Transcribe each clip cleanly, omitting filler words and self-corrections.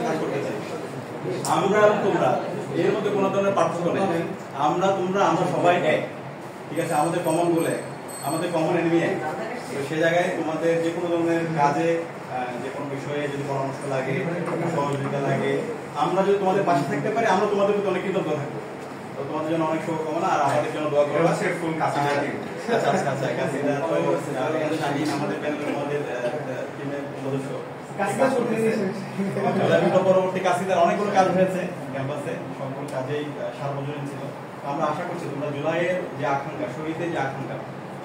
কাজ করতে চাই। আমরা এবং তোমরা এর মধ্যে কোনো ধরনের পার্থক্য নেই। আমরা সবাই এক, ঠিক আছে? আমাদের কমন গোল এক, আমাদের কমন এনিমি এক। তো সে জায়গায় তোমাদের যে কোনো ধরনের কাজে, যে কোনো বিষয়ে যদি পরামর্শ লাগে, সহযোগিতা লাগে, আমরা যদি তোমাদের পাশে থাকতে পারি, আমরা তোমাদের প্রতি অনেক কৃতজ্ঞ থাকবো। তো তোমাদের জন্য অনেক শুভকামনা, আর আমাদের জন্য দোয়া করো। আচ্ছা, আমাদের প্যানেলের আমাদের টিমের সদস্য পরবর্তী কাশিদার অনেকগুলো কাজ হয়েছে ক্যাম্পাসে, সকল কাজেই সার্বজনীন ছিল। আমরা আশা করছি তোমরা জুলাইয়ের যে আকাঙ্ক্ষা, শহীদের যে আকাঙ্ক্ষা,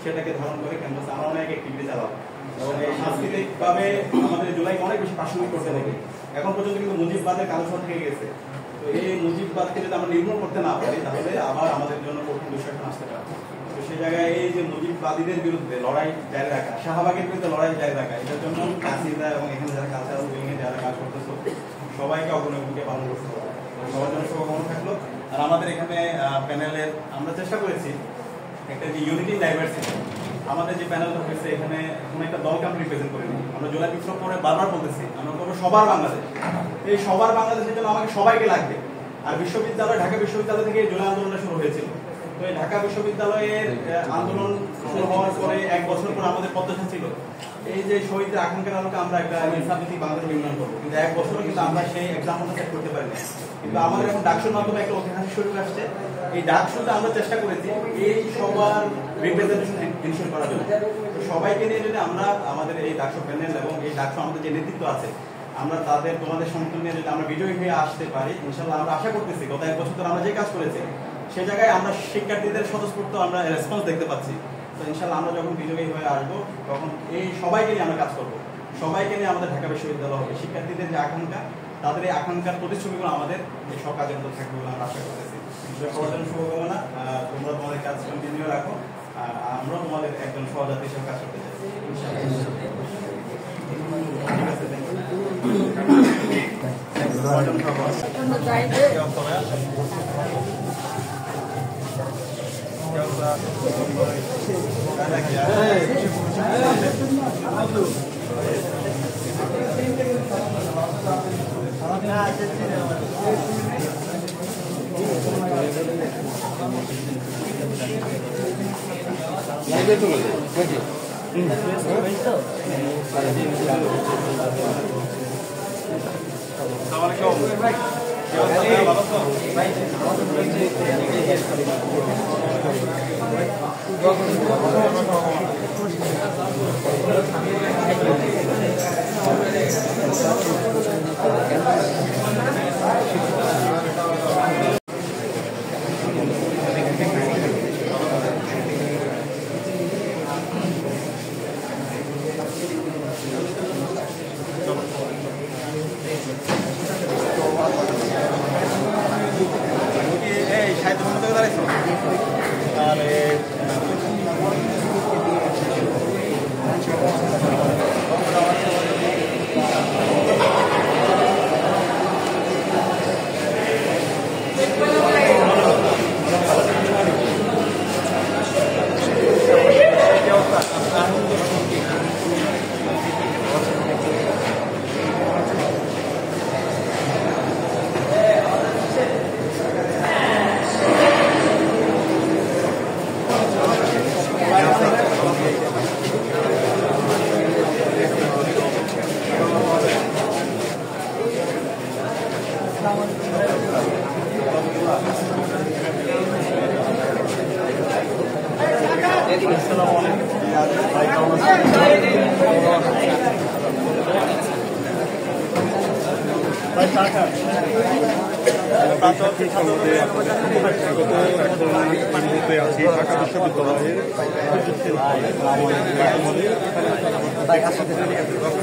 সেটাকে ধারণ করে ক্যাম্পাসে আমরা অনেক অ্যাক্টিভিটি চালাবো। এবং এই সাংস্কৃতিক ভাবে আমাদের জুলাইকে অনেক বেশি প্রাসঙ্গিক করতে হবে। এখন পর্যন্ত কিন্তু মুজিববাদের কালচার থেকে গেছে। তো এই মুজিববাদকে যদি আমরা নির্মূল করতে না পারি, তাহলে আবার আমাদের জন্য কঠিন বিষয় আসতে পারে। তো সেই জায়গায় এই যে মুজিববাদীদের বিরুদ্ধে লড়াই জারি রাখা, শাহবাগের বিরুদ্ধে লড়াই জারি রাখা, এটার জন্য কাশিদা এবং এখানে যারা কালচারাল উইংয়ে যারা কাজ করতেছো, সবাইকে অগ্রণী ভূমিকা পালন করতে হবে। সবার জন্য শুভকামনা থাকলো। আর আমাদের এখানে প্যানেলের আমরা চেষ্টা করেছি একটা যে ইউনিটি ডাইভার্সিটি, আমাদের যে প্যানেলটা হয়েছে এখানে কোনো একটা দলকে আমরা রিপ্রেজেন্ট করিনি। আমরা জুলাই বিপ্লব করে বারবার বলতেছি আমরা করবো সবার বাংলাদেশ। এই সবার বাংলাদেশের জন্য আমাকে সবাইকে লাগবে। আর বিশ্ববিদ্যালয়, ঢাকা বিশ্ববিদ্যালয় থেকে জুলাই আন্দোলনটা শুরু হয়েছিল। তো এই ঢাকা বিশ্ববিদ্যালয়ের আন্দোলন শুরু হওয়ার পরে 1 বছর পর আমাদের প্রত্যাশা ছিল এই যে শহীদদের আকাঙ্ক্ষার আলোকে আমরা একটা ইনসাফভিত্তিক বাংলাদেশ নির্মাণ করবো, কিন্তু 1 বছরও কিন্তু আমরা সেই এক্সাম্পলটা সেট করতে পারিনি। কিন্তু আমাদের এখন ডাকসুর মাধ্যমে একটা ঐতিহাসিক সুযোগ আসছে। এই ডাকসুতে আমরা চেষ্টা করেছি এই সবার রিপ্রেজেন্টেশন এনশিওর করার জন্য। তো সবাইকে নিয়ে যদি আমরা আমাদের এই ডাকসু প্যানেল এবং এই ডাকসু আমাদের যে নেতৃত্ব আছে, আমরা তোমাদের সমর্থন নিয়ে যদি আমরা বিজয়ী হয়ে আসতে পারি, ইনশাল্লাহ আমরা আশা করতেছি গত 1 বছর ধরে আমরা যে কাজ করেছি সে জায়গায় আমরা শিক্ষার্থীদের স্বতঃস্ফূর্ত আমরা রেসপন্স দেখতে পাচ্ছি। তো ইনশাল্লাহ আমরা যখন বিজয়ী হয়ে আসবো, তখন এই সবাইকে নিয়ে আমরা কাজ করবো। সবাইকে নিয়ে আমাদের ঢাকা বিশ্ববিদ্যালয় হবে। শিক্ষার্থীদের যে আকাঙ্ক্ষা, তাদের এই আকাঙ্ক্ষার প্রতিচ্ছবিগুলো আমাদের এই সব কাজের মধ্যে থাকবে বলে আমরা আশা করতেছি। সবার জন্য শুভকামনা। তোমরা তোমাদের কাজ কন্টিনিউ রাখো, আর আমরা তোমাদের একজন সহযাত্রী হিসেবে কাজ করতে চাই। ঠিক আছে,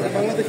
বাংলাদেশ